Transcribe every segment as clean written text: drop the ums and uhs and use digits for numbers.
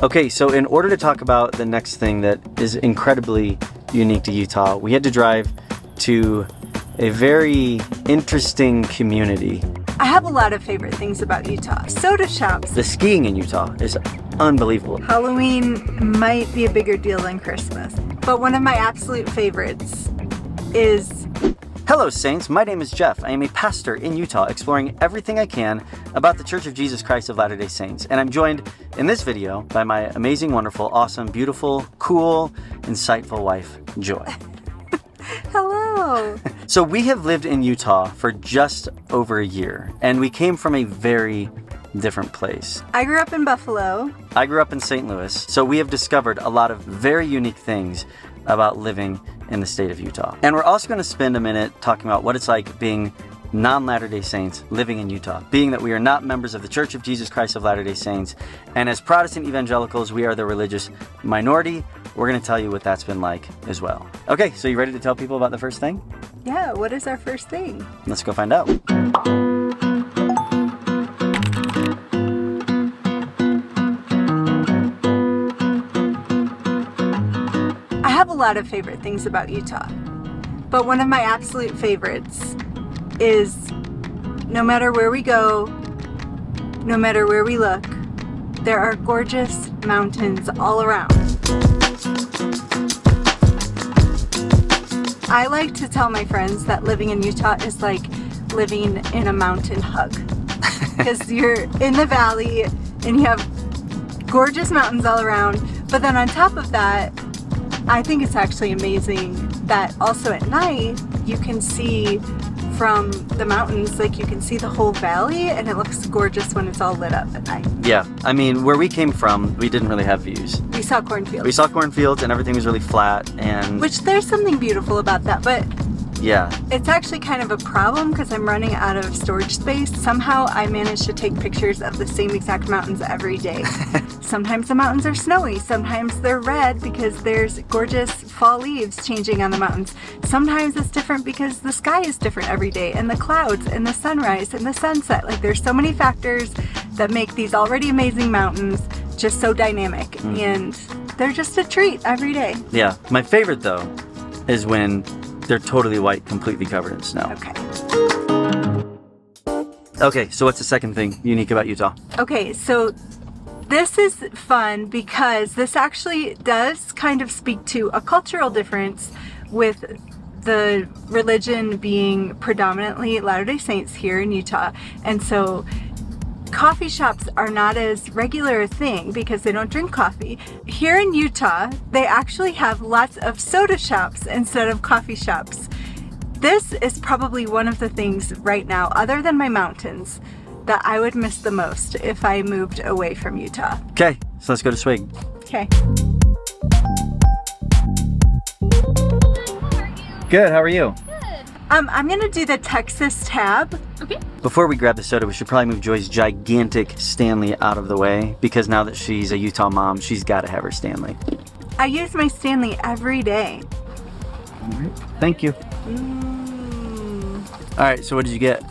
Okay, so in order to talk about the next thing that is incredibly unique to Utah, we had to drive to a very interesting community. I have a lot of favorite things about Utah. Soda shops. The skiing in Utah is unbelievable. Halloween might be a bigger deal than Christmas, but one of my absolute favorites is... Hello Saints, my name is Jeff. I am a pastor in Utah exploring everything I can about the Church of Jesus Christ of Latter-day Saints. And I'm joined in this video by my amazing, wonderful, awesome, beautiful, cool, insightful wife, Joy. Hello. So we have lived in Utah for just over a year, and we came from a very different place. I grew up in Buffalo. I grew up in St. Louis, so we have discovered a lot of very unique things about living in the state of Utah. And we're also going to spend a minute talking about what it's like being non-Latter-day Saints living in Utah, being that we are not members of the Church of Jesus Christ of Latter-day Saints, and as Protestant evangelicals, we are the religious minority. We're going to tell you what that's been like as well. Okay, so you ready to tell people about the first thing? Yeah, what is our first thing? Let's go find out. I have a lot of favorite things about Utah, but one of my absolute favorites is no matter where we go, no matter where we look, there are gorgeous mountains all around. I like to tell my friends that living in Utah is like living in a mountain hug, because you're in the valley and you have gorgeous mountains all around, but then on top of that, I think it's actually amazing that also at night you can see from the mountains, like you can see the whole valley, and it looks gorgeous when it's all lit up at night. Yeah, I mean, where we came from, we didn't really have views. We saw cornfields. We saw cornfields and everything was really flat, and... Which there's something beautiful about that, but... Yeah. It's actually kind of a problem because I'm running out of storage space. Somehow I manage to take pictures of the same exact mountains every day. Sometimes the mountains are snowy, sometimes they're red because there's gorgeous fall leaves changing on the mountains. Sometimes it's different because the sky is different every day, and the clouds and the sunrise and the sunset. Like there's so many factors that make these already amazing mountains just so dynamic, and they're just a treat every day. Yeah, my favorite though is when they're totally white, completely covered in snow. Okay, so what's the second thing unique about Utah? Okay, so this is fun because this actually does kind of speak to a cultural difference with the religion being predominantly Latter-day Saints here in Utah. And so coffee shops are not as regular a thing because they don't drink coffee. Here in Utah, they actually have lots of soda shops instead of coffee shops. This is probably one of the things right now, other than my mountains, that I would miss the most if I moved away from Utah. Okay, so let's go to Swig. Okay. Good, how are you? I'm gonna do the Texas tab. Okay. Before we grab the soda, we should probably move Joy's gigantic Stanley out of the way, because now that she's a Utah mom, she's got to have her Stanley. I use my Stanley every day. All right. Thank you. All right, so what did you get?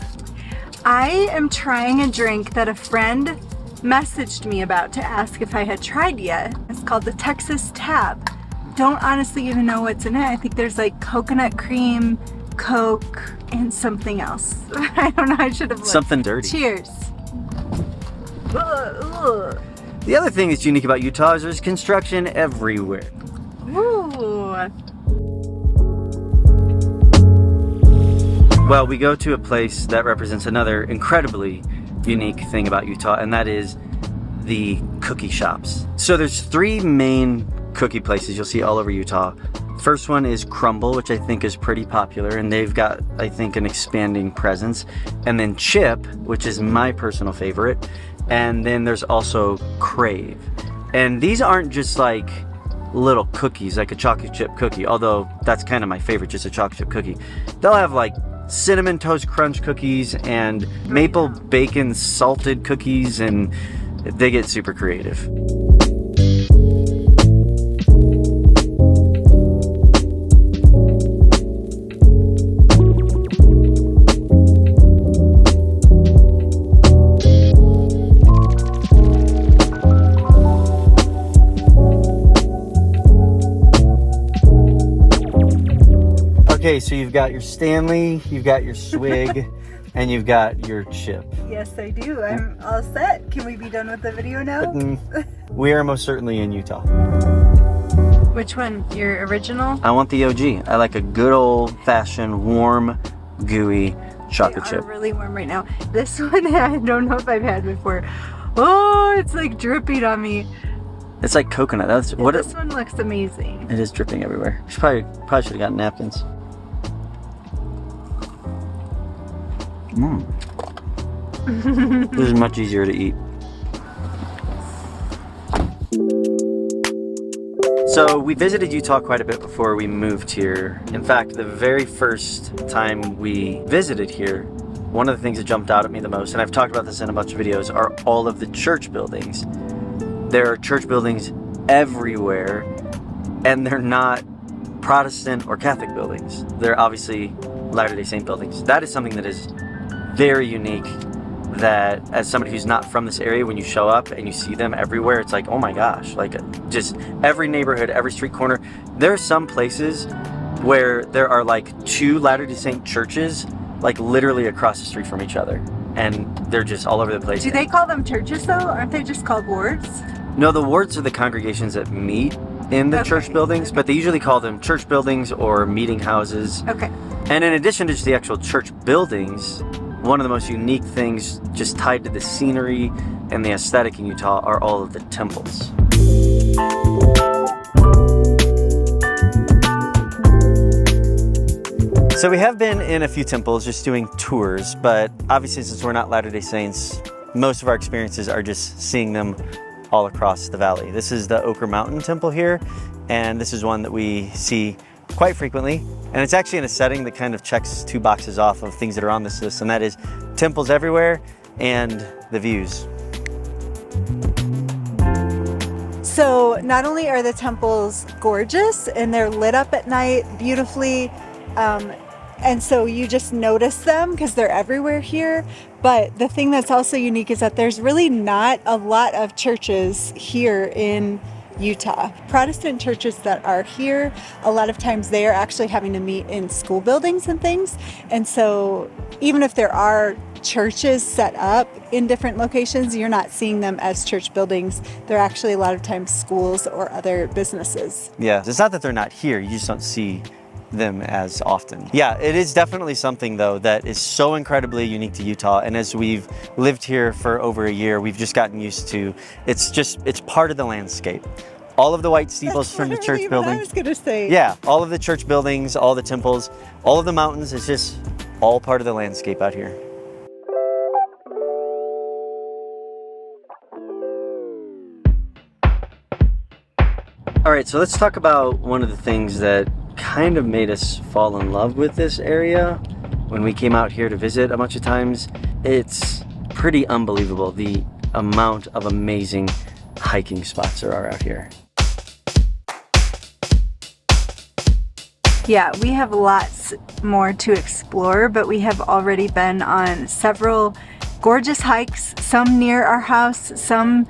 I am trying a drink that a friend messaged me about to ask if I had tried yet. It's called the Texas Tab. Don't honestly even know what's in it. I think there's like coconut cream, Coke, and something else. I don't know, I should have looked. Something dirty. Cheers. Ugh. The other thing that's unique about Utah is there's construction everywhere. Ooh. Well, we go to a place that represents another incredibly unique thing about Utah, and that is the cookie shops. So there's three main cookie places you'll see all over Utah. First one is Crumble, which I think is pretty popular, and they've got, I think, an expanding presence. And then Chip, which is my personal favorite. And then there's also Crave. And these aren't just like little cookies, like a chocolate chip cookie, although that's kind of my favorite, just a chocolate chip cookie. They'll have like cinnamon toast crunch cookies and maple bacon salted cookies, and they get super creative. Okay, so you've got your Stanley, you've got your swig, and you've got your chip. Yes, I do. I'm all set. Can we be done with the video now? We are most certainly in Utah. Which one? Your original? I want the OG. I like a good old-fashioned, warm, gooey chocolate They chip. are really warm right now. This one I don't know if I've had before. Oh, it's like dripping on me. It's like coconut. That's what. This one looks amazing. It is dripping everywhere. Probably should have gotten napkins. This is much easier to eat. So we visited Utah quite a bit before we moved here. In fact, the very first time we visited here, one of the things that jumped out at me the most, and I've talked about this in a bunch of videos, are all of the church buildings. There are church buildings everywhere, and they're not Protestant or Catholic buildings. They're obviously Latter-day Saint buildings. That is something that is very unique, that as somebody who's not from this area, when you show up and you see them everywhere, it's like, oh my gosh, like just every neighborhood, every street corner. There are some places where there are like 2 Latter-day Saint churches, like literally across the street from each other, and they're just all over the place. Do they call them churches though? Aren't they just called wards? No, the wards are the congregations that meet in the church buildings, but they usually call them church buildings or meeting houses. Okay. And in addition to just the actual church buildings, one of the most unique things just tied to the scenery and the aesthetic in Utah are all of the temples. So we have been in a few temples just doing tours, but obviously since we're not Latter-day Saints, most of our experiences are just seeing them all across the valley. This is the Ochre Mountain Temple here, and this is one that we see quite frequently. And it's actually in a setting that kind of checks 2 boxes off of things that are on this list, and that is temples everywhere and the views. So not only are the temples gorgeous and they're lit up at night beautifully, and so you just notice them because they're everywhere here. But the thing that's also unique is that there's really not a lot of churches here in Utah. Protestant churches that are here, a lot of times they are actually having to meet in school buildings and things. And so even if there are churches set up in different locations, you're not seeing them as church buildings. They're actually a lot of times schools or other businesses. Yeah, it's not that they're not here, you just don't see them as often. Yeah, it is definitely something though that is so incredibly unique to Utah, and as we've lived here for over a year, we've just gotten used to it's part of the landscape. All of the white steeples from the church building. I was gonna say. Yeah, all of the church buildings, all the temples, all of the mountains, it's just all part of the landscape out here. All right, so let's talk about one of the things that kind of made us fall in love with this area when we came out here to visit a bunch of times. It's pretty unbelievable the amount of amazing hiking spots there are out here. Yeah, we have lots more to explore, but we have already been on several gorgeous hikes, some near our house, some,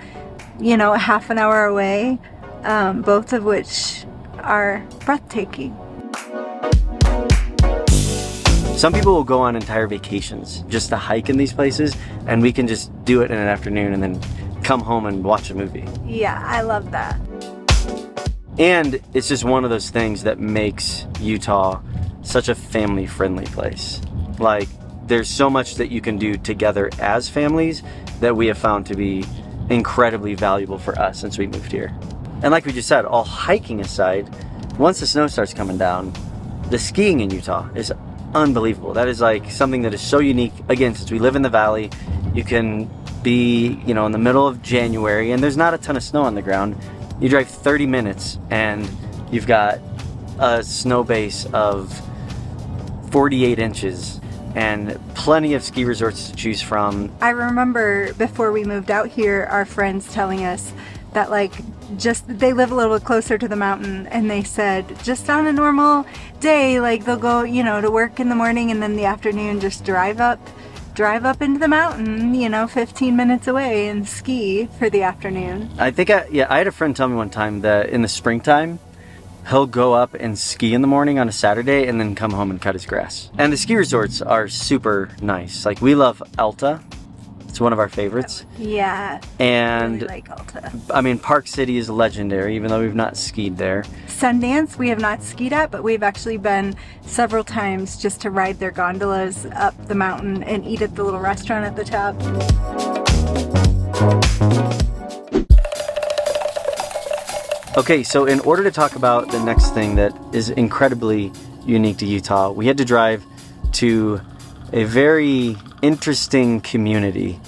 a half an hour away, both of which are breathtaking. Some people will go on entire vacations just to hike in these places, and we can just do it in an afternoon and then come home and watch a movie. Yeah, I love that. And it's just one of those things that makes Utah such a family-friendly place. Like, there's so much that you can do together as families that we have found to be incredibly valuable for us since we moved here. And like we just said, all hiking aside, once the snow starts coming down, the skiing in Utah is unbelievable. That is like something that is so unique. Again, since we live in the valley, you can be, in the middle of January and there's not a ton of snow on the ground. You drive 30 minutes and you've got a snow base of 48 inches and plenty of ski resorts to choose from. I remember before we moved out here, our friends telling us that they live a little bit closer to the mountain, and they said just on a normal day, they'll go, to work in the morning and then the afternoon just drive up into the mountain, 15 minutes away and ski for the afternoon. I think I had a friend tell me one time that in the springtime, he'll go up and ski in the morning on a Saturday and then come home and cut his grass. And the ski resorts are super nice. Like, we love Alta. It's one of our favorites. Yeah. And really like Alta. I mean, Park City is legendary, even though we've not skied there. Sundance, we have not skied at, but we've actually been several times just to ride their gondolas up the mountain and eat at the little restaurant at the top. Okay, so in order to talk about the next thing that is incredibly unique to Utah, we had to drive to a very interesting community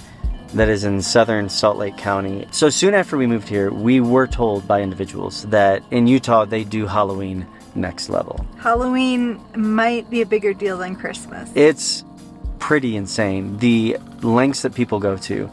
that is in southern Salt Lake County. So soon after we moved here, we were told by individuals that in Utah they do Halloween next level. Halloween might be a bigger deal than Christmas. It's pretty insane, the lengths that people go to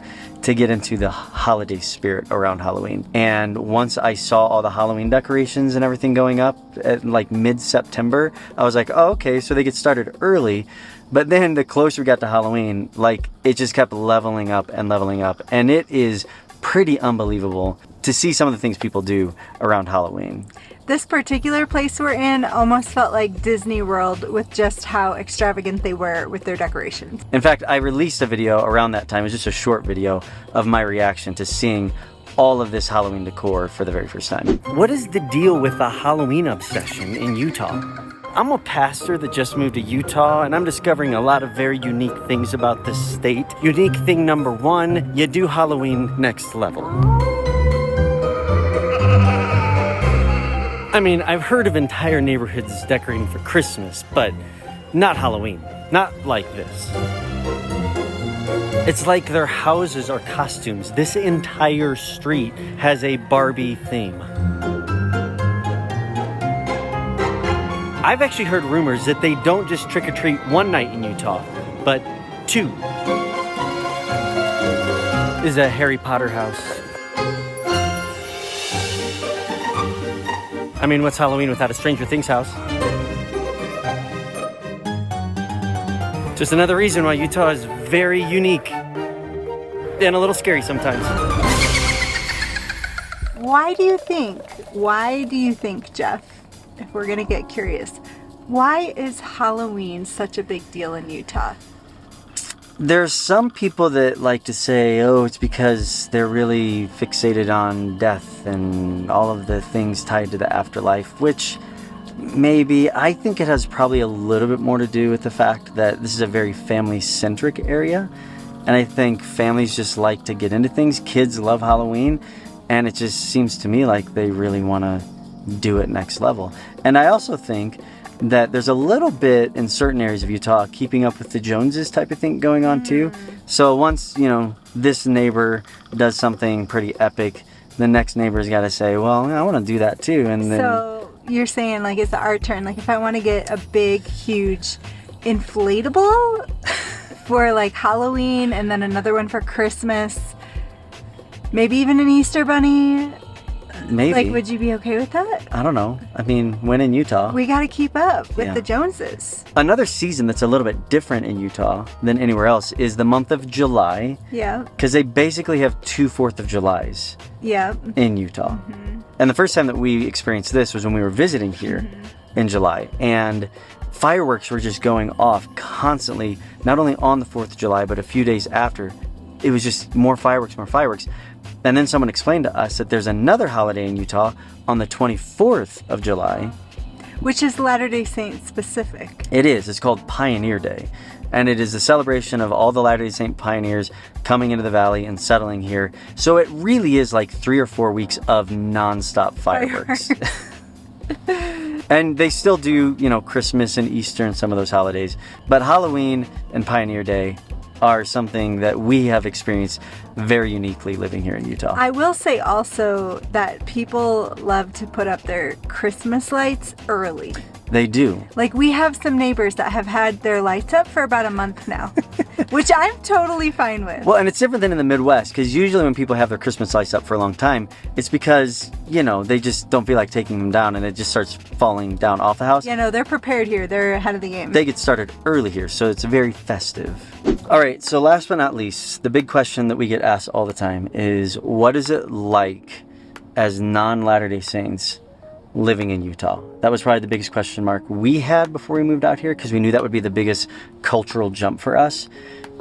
get into the holiday spirit around Halloween. And once I saw all the Halloween decorations and everything going up at like mid-September, I was like, oh, okay, so they get started early. But then the closer we got to Halloween, like, it just kept leveling up. And it is pretty unbelievable to see some of the things people do around Halloween. This particular place we're in almost felt like Disney World with just how extravagant they were with their decorations. In fact, I released a video around that time. It was just a short video of my reaction to seeing all of this Halloween decor for the very first time. What is the deal with the Halloween obsession in Utah? I'm a pastor that just moved to Utah, and I'm discovering a lot of very unique things about this state. Unique thing number one, you do Halloween next level. I mean, I've heard of entire neighborhoods decorating for Christmas, but not Halloween. Not like this. It's like their houses are costumes. This entire street has a Barbie theme. I've actually heard rumors that they don't just trick-or-treat one night in Utah, but two. This is a Harry Potter house. I mean, what's Halloween without a Stranger Things house? Just another reason why Utah is very unique and a little scary sometimes. Why do you think, Jeff, if we're gonna get curious, why is Halloween such a big deal in Utah? There's some people that like to say, oh, it's because they're really fixated on death and all of the things tied to the afterlife, which maybe, I think it has probably a little bit more to do with the fact that this is a very family-centric area. And I think families just like to get into things. Kids love Halloween, and it just seems to me like they really want to do it next level. And I also think that there's a little bit in certain areas of Utah keeping up with the Joneses type of thing going on too. So once, this neighbor does something pretty epic, the next neighbor's got to say, well, I want to do that too. And then, so you're saying, like, it's our turn. Like, if I want to get a big, huge inflatable for like Halloween and then another one for Christmas, maybe even an Easter bunny. maybe. Like, would you be okay with that? I don't know. I mean, when in Utah. We got to keep up with Yeah. the Joneses. Another season that's a little bit different in Utah than anywhere else is the month of July, Yeah. because they basically have 2 4th of Julys Yeah. in Utah. And the first time that we experienced this was when we were visiting here in July. And fireworks were just going off constantly, not only on the 4th of July, but a few days after. It was just more fireworks, more fireworks. And then someone explained to us that there's another holiday in Utah on the 24th of July. Which is Latter-day Saints specific. It is. It's called Pioneer Day. And it is a celebration of all the Latter-day Saint pioneers coming into the valley and settling here. So it really is like 3 or 4 weeks of nonstop fireworks. And they still do, Christmas and Easter and some of those holidays. But Halloween and Pioneer Day are something that we have experienced very uniquely living here in Utah. I will say also that people love to put up their Christmas lights early. They do. Like, we have some neighbors that have had their lights up for about a month now, which I'm totally fine with. Well, and it's different than in the Midwest, because usually when people have their Christmas lights up for a long time, it's because, they just don't feel like taking them down and it just starts falling down off the house. They're prepared here. They're ahead of the game. They get started early here, so it's very festive. All right, so last but not least, the big question that we get asked all the time is, what is it like as non-Latter-day Saints living in Utah? That was probably the biggest question mark we had before we moved out here, because we knew that would be the biggest cultural jump for us.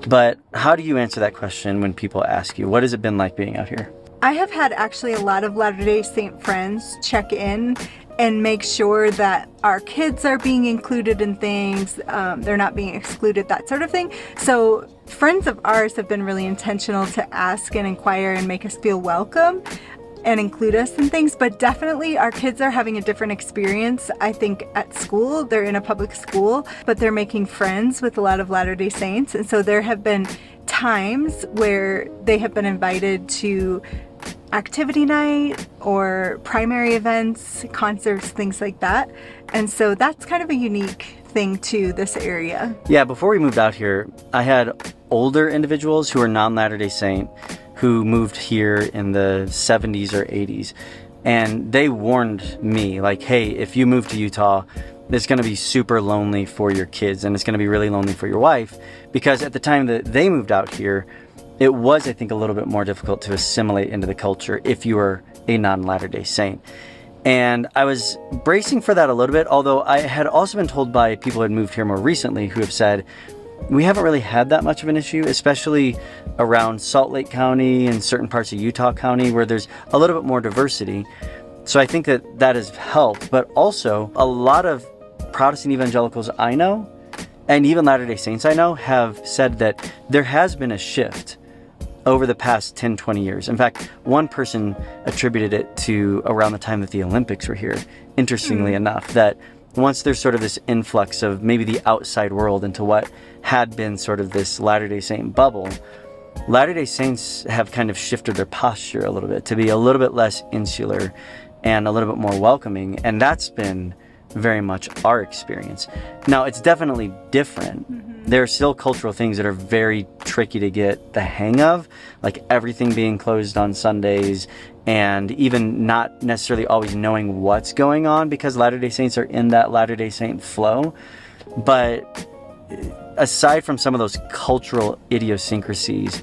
But how do you answer that question when people ask you? What has it been like being out here? I have had actually a lot of Latter-day Saint friends check in and make sure that our kids are being included in things, they're not being excluded, that sort of thing. So friends of ours have been really intentional to ask and inquire and make us feel welcome and include us in things. But definitely our kids are having a different experience, I think, at school. They're in a public school, but they're making friends with a lot of Latter-day Saints. And so there have been times where they have been invited to activity night or primary events, concerts, things like that. And so that's kind of a unique thing to this area. Yeah, before we moved out here, I had older individuals who are non-Latter-day Saint who moved here in the 70s or 80s. And they warned me, like, hey, if you move to Utah, it's going to be super lonely for your kids, and it's going to be really lonely for your wife. Because at the time that they moved out here, it was, I think, a little bit more difficult to assimilate into the culture if you were a non-Latter-day Saint. And I was bracing for that a little bit, although I had also been told by people who had moved here more recently who have said, we haven't really had that much of an issue, especially around Salt Lake County and certain parts of Utah County where there's a little bit more diversity. So I think that that has helped. But also, a lot of Protestant evangelicals I know, and even Latter-day Saints I know, have said that there has been a shift over the past 10, 20 years. In fact, one person attributed it to around the time that the Olympics were here, interestingly enough, that once there's sort of this influx of maybe the outside world into what had been sort of this Latter-day Saint bubble, Latter-day Saints have kind of shifted their posture a little bit to be a little bit less insular and a little bit more welcoming. And that's been very much our experience. Now, it's definitely different. There are still cultural things that are very tricky to get the hang of, like everything being closed on Sundays and even not necessarily always knowing what's going on because Latter-day Saints are in that Latter-day Saint flow. But aside from some of those cultural idiosyncrasies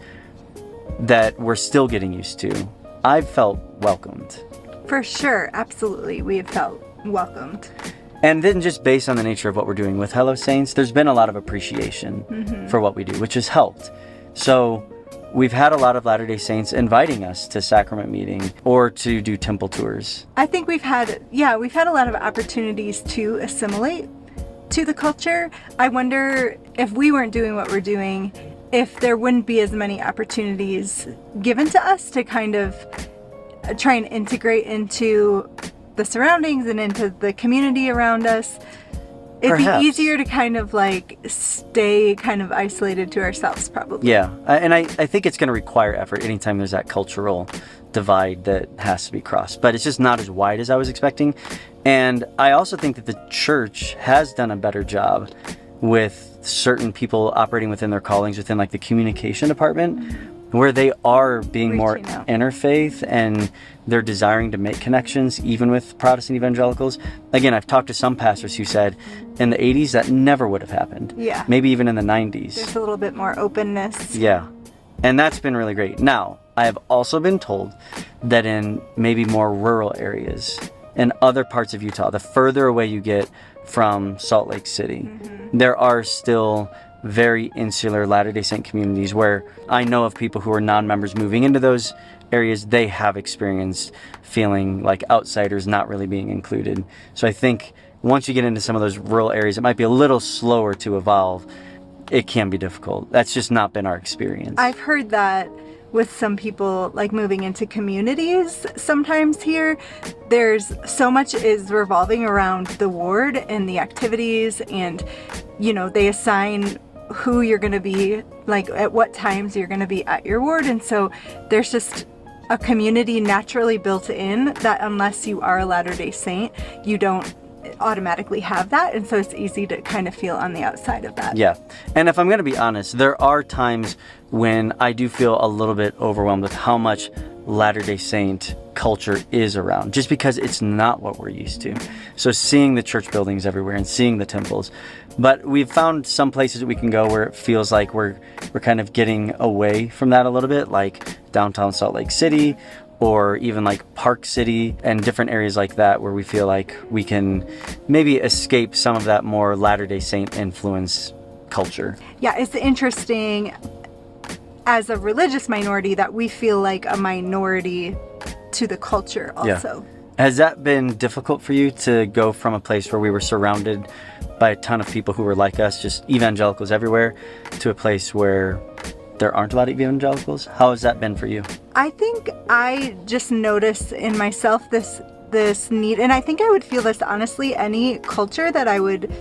that we're still getting used to, I've felt welcomed. For sure, absolutely, we have felt welcomed. And then just based on the nature of what we're doing with Hello Saints, there's been a lot of appreciation for what we do, which has helped. So we've had a lot of Latter-day Saints inviting us to sacrament meeting or to do temple tours. I think we've had a lot of opportunities to assimilate to the culture. I wonder if we weren't doing what we're doing, if there wouldn't be as many opportunities given to us to kind of try and integrate into the surroundings and into the community around us. It'd Perhaps. be easier to kind of like stay kind of isolated to ourselves, probably. Yeah, and I think it's going to require effort anytime there's that cultural divide that has to be crossed. But it's just not as wide as I was expecting. And I also think that the church has done a better job with certain people operating within their callings within like the communication department, where they are being more interfaith and they're desiring to make connections even with Protestant evangelicals. Again, I've talked to some pastors who said in the 80s that never would have happened. Yeah. Maybe even in the 90s. There's a little bit more openness. Yeah. And that's been really great. Now, I have also been told that in maybe more rural areas, in other parts of Utah, the further away you get from Salt Lake City, there are still very insular Latter-day Saint communities where I know of people who are non-members moving into those areas. They have experienced feeling like outsiders, not really being included. So I think once you get into some of those rural areas, it might be a little slower to evolve. It can be difficult. That's just not been our experience. I've heard that with some people like moving into communities sometimes here, there's so much is revolving around the ward and the activities, and you know, they assign who you're going to be, like at what times you're going to be at your ward. And so there's just a community naturally built in that unless you are a Latter-day Saint, you don't automatically have that. And so it's easy to kind of feel on the outside of that. Yeah. And if I'm going to be honest, there are times when I do feel a little bit overwhelmed with how much Latter-day Saint culture is around, just because it's not what we're used to. So seeing the church buildings everywhere and seeing the temples. But we've found some places that we can go where it feels like we're kind of getting away from that a little bit, like downtown Salt Lake City or even like Park City and different areas like that where we feel like we can maybe escape some of that more Latter-day Saint influence culture. Yeah, it's interesting as a religious minority that we feel like a minority to the culture also. Yeah. Has that been difficult for you to go from a place where we were surrounded by a ton of people who were like us, just evangelicals everywhere, to a place where there aren't a lot of evangelicals? How has that been for you? I think I just notice in myself this need, and I think I would feel this honestly any culture that I would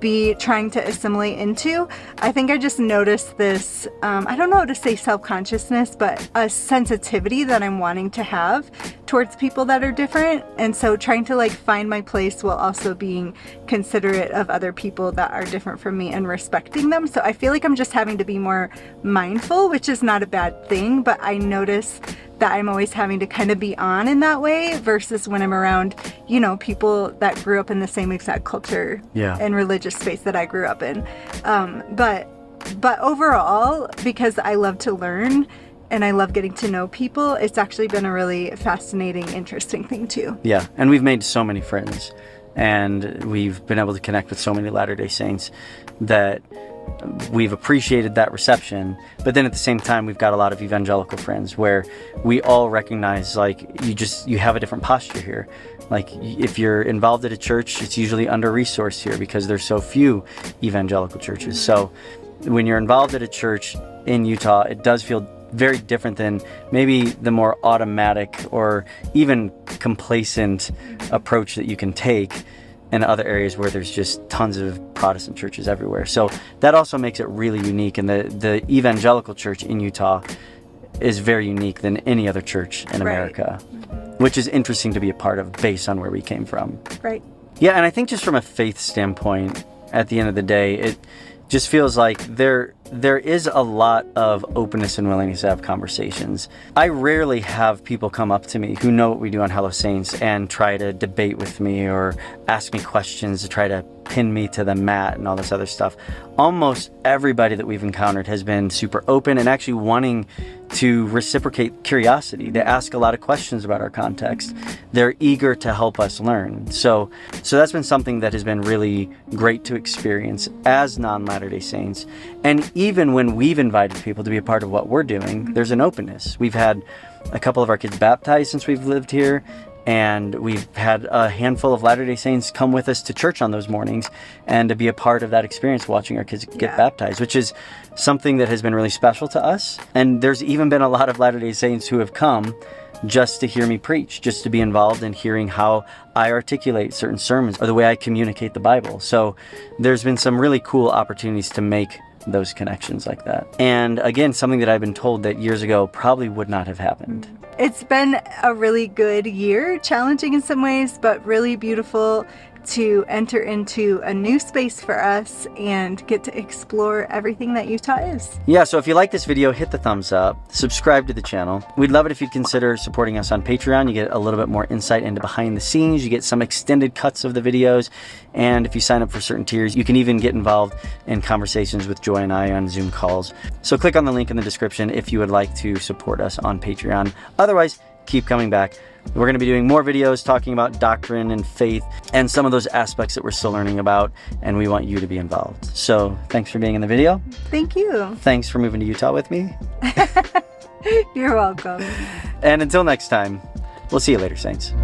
be trying to assimilate into. I think I just noticed this, I don't know how to say self-consciousness, but a sensitivity that I'm wanting to have towards people that are different. And so trying to like find my place while also being considerate of other people that are different from me and respecting them. So I feel like I'm just having to be more mindful, which is not a bad thing, but I notice that I'm always having to kind of be on in that way versus when I'm around, you know, people that grew up in the same exact culture and religious space that I grew up in. But overall, because I love to learn and I love getting to know people, it's actually been a really fascinating, interesting thing too. Yeah, and we've made so many friends, and we've been able to connect with so many Latter-day Saints that we've appreciated that reception. But then at the same time, we've got a lot of evangelical friends where we all recognize like you have a different posture here. Like if you're involved at a church, it's usually under-resourced here because there's so few evangelical churches. So when you're involved at a church in Utah, it does feel very different than maybe the more automatic or even complacent approach that you can take in other areas where there's just tons of Protestant churches everywhere. So that also makes it really unique. And the evangelical church in Utah is very unique than any other church in America, which is interesting to be a part of based on where we came from. Right. Yeah, and I think just from a faith standpoint, at the end of the day, it just feels like there is a lot of openness and willingness to have conversations. I rarely have people come up to me who know what we do on Hello Saints and try to debate with me or ask me questions to try to pin me to the mat and all this other stuff. Almost everybody that we've encountered has been super open and actually wanting to reciprocate curiosity. They ask a lot of questions about our context. They're eager to help us learn. So that's been something that has been really great to experience as non-Latter-day Saints. And even when we've invited people to be a part of what we're doing, there's an openness. We've had a couple of our kids baptized since we've lived here, and we've had a handful of Latter-day Saints come with us to church on those mornings and to be a part of that experience watching our kids get baptized, which is something that has been really special to us. And there's even been a lot of Latter-day Saints who have come just to hear me preach, just to be involved in hearing how I articulate certain sermons or the way I communicate the Bible. So there's been some really cool opportunities to make those connections like that. And again, something that I've been told that years ago probably would not have happened. It's been a really good year, challenging in some ways, but really beautiful to enter into a new space for us and get to explore everything that Utah is. Yeah, so if you like this video, hit the thumbs up, subscribe to the channel. We'd love it if you'd consider supporting us on Patreon. You get a little bit more insight into behind the scenes. You get some extended cuts of the videos. And if you sign up for certain tiers, you can even get involved in conversations with Joy and I on Zoom calls. So click on the link in the description if you would like to support us on Patreon. Otherwise, keep coming back. We're going to be doing more videos talking about doctrine and faith and some of those aspects that we're still learning about, and we want you to be involved. So thanks for being in the video. Thank you. Thanks for moving to Utah with me. You're welcome. And until next time, we'll see you later, Saints.